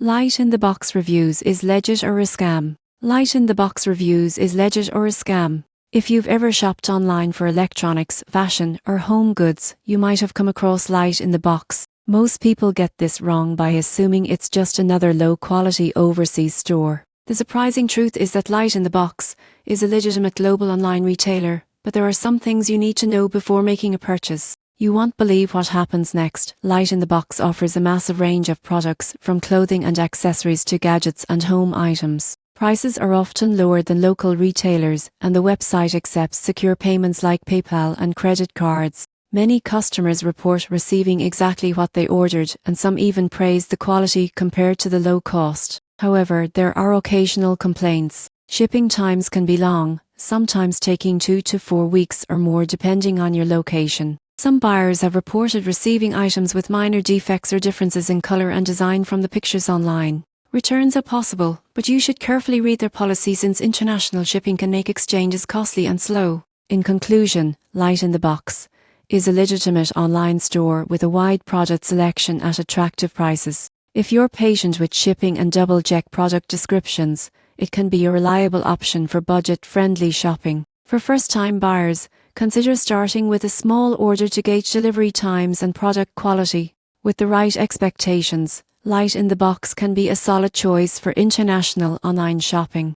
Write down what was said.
Light in the box reviews is legit or a scam? Light in the box reviews is legit or a scam? If you've ever shopped online for electronics, fashion, or home goods, you might have come across Light in the box. Most people get this wrong by assuming it's just another low-quality overseas store. The surprising truth is that Light in the box is a legitimate global online retailer, but there are some things you need to know before making a purchase. You won't believe what happens next. Light in the box offers a massive range of products, from clothing and accessories to gadgets and home items. Prices are often lower than local retailers, and the website accepts secure payments like PayPal and credit cards. Many customers report receiving exactly what they ordered, and some even praise the quality compared to the low cost. However, there are occasional complaints. Shipping times can be long, sometimes taking 2 to 4 weeks or more depending on your location. Some buyers have reported receiving items with minor defects or differences in color and design from the pictures online. Returns are possible, but you should carefully read their policy since international shipping can make exchanges costly and slow. In conclusion, Light in the Box is a legitimate online store with a wide product selection at attractive prices. If you're patient with shipping and double-check product descriptions, it can be a reliable option for budget-friendly shopping. For first-time buyers, consider starting with a small order to gauge delivery times and product quality. With the right expectations, Light in the Box can be a solid choice for international online shopping.